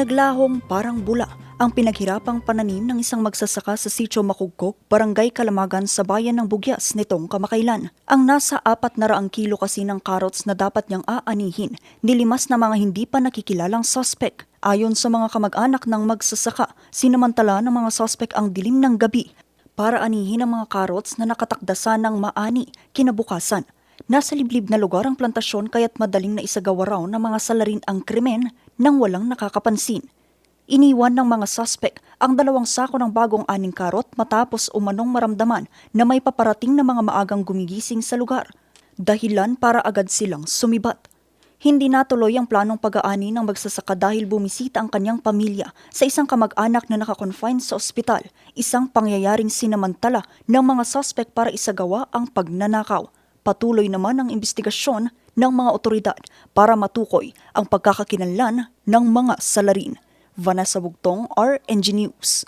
Naglahong parang bula ang pinaghirapang pananim ng isang magsasaka sa Sitio Makugkok, Barangay Kalamagan sa bayan ng Bugyas nitong kamakailan. Ang nasa 400 kilo kasi ng carrots na dapat niyang aanihin, nilimas na mga hindi pa nakikilalang suspect. Ayon sa mga kamag-anak ng magsasaka, sinamantala ng mga suspect ang dilim ng gabi para anihin ang mga carrots na nakatakdasan ng maani kinabukasan. Nasa liblib na lugar ang plantasyon kaya't madaling na isagawa raw ng mga salarin ang krimen nang walang nakakapansin. Iniwan ng mga suspect ang 2 sako ng bagong aning karot matapos umanong maramdaman na may paparating na mga maagang gumigising sa lugar. Dahilan para agad silang sumibat. Hindi natuloy ang planong pag-aani ng magsasaka dahil bumisita ang kanyang pamilya sa isang kamag-anak na nakakonfine sa ospital, isang pangyayaring sinamantala ng mga suspect para isagawa ang pagnanakaw. Patuloy naman ang investigasyon ng mga otoridad para matukoy ang pagkakakilanlan ng mga salarin. Vanessa Bugtong, RNG News.